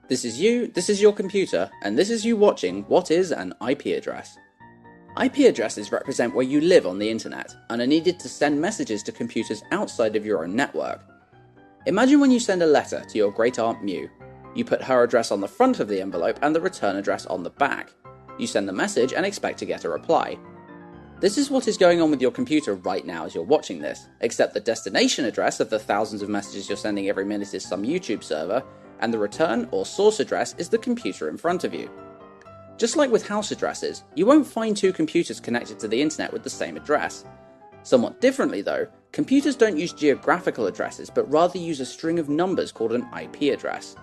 This is you, this is your computer, and this is you watching What is an IP address? IP addresses represent where you live on the internet and are needed to send messages to computers outside of your own network. Imagine when you send a letter to your great aunt Mew. You put her address on the front of the envelope and the return address on the back. You send the message and expect to get a reply. This is what is going on with your computer right now as you're watching this, except the destination address of the thousands of messages you're sending every minute is some YouTube server, and the return or source address is the computer in front of you. Just like with house addresses, you won't find two computers connected to the internet with the same address. Somewhat differently though, computers don't use geographical addresses but rather use a string of numbers called an IP address.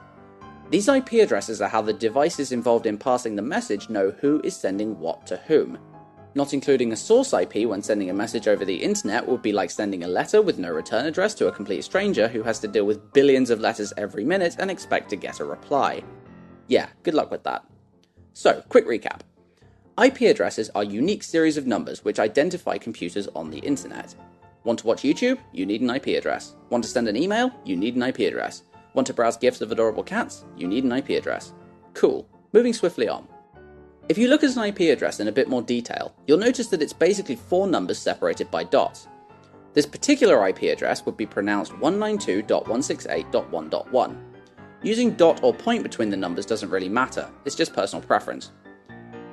These IP addresses are how the devices involved in passing the message know who is sending what to whom. Not including a source IP when sending a message over the internet would be like sending a letter with no return address to a complete stranger who has to deal with billions of letters every minute and expect to get a reply. Yeah, good luck with that. So, quick recap. IP addresses are a unique series of numbers which identify computers on the internet. Want to watch YouTube? You need an IP address. Want to send an email? You need an IP address. Want to browse GIFs of adorable cats? You need an IP address. Cool. Moving swiftly on. If you look at an IP address in a bit more detail, you'll notice that it's basically 4 numbers separated by dots. This particular IP address would be pronounced 192.168.1.1. Using dot or point between the numbers doesn't really matter, it's just personal preference.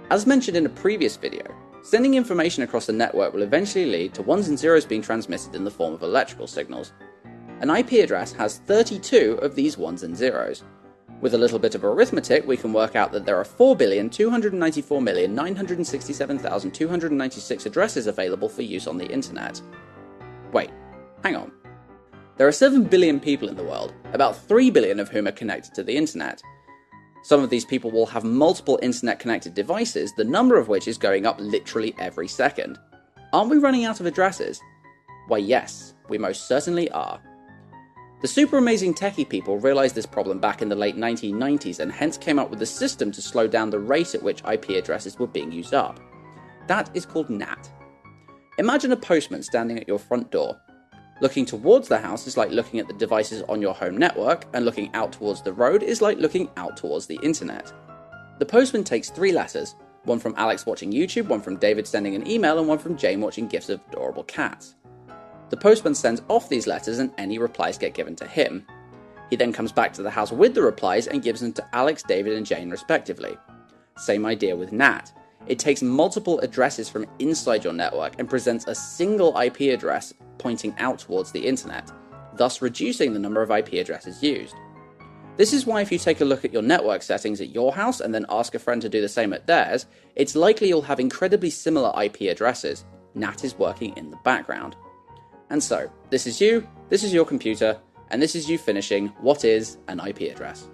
As mentioned in a previous video, sending information across the network will eventually lead to ones and zeros being transmitted in the form of electrical signals. An IP address has 32 of these ones and zeros. With a little bit of arithmetic, we can work out that there are 4,294,967,296 addresses available for use on the internet. Wait, hang on. There are 7 billion people in the world, about 3 billion of whom are connected to the internet. Some of these people will have multiple internet-connected devices, the number of which is going up literally every second. Aren't we running out of addresses? Why yes, we most certainly are. The super amazing techie people realised this problem back in the late 1990s and hence came up with a system to slow down the rate at which IP addresses were being used up. That is called NAT. Imagine a postman standing at your front door. Looking towards the house is like looking at the devices on your home network, and looking out towards the road is like looking out towards the internet. The postman takes 3 letters, one from Alex watching YouTube, one from David sending an email, and one from Jane watching GIFs of adorable cats. The postman sends off these letters and any replies get given to him. He then comes back to the house with the replies and gives them to Alex, David and Jane respectively. Same idea with NAT. It takes multiple addresses from inside your network and presents a single IP address pointing out towards the internet, thus reducing the number of IP addresses used. This is why if you take a look at your network settings at your house and then ask a friend to do the same at theirs, it's likely you'll have incredibly similar IP addresses. NAT is working in the background. And so, this is you, this is your computer, and this is you finishing What is an IP address?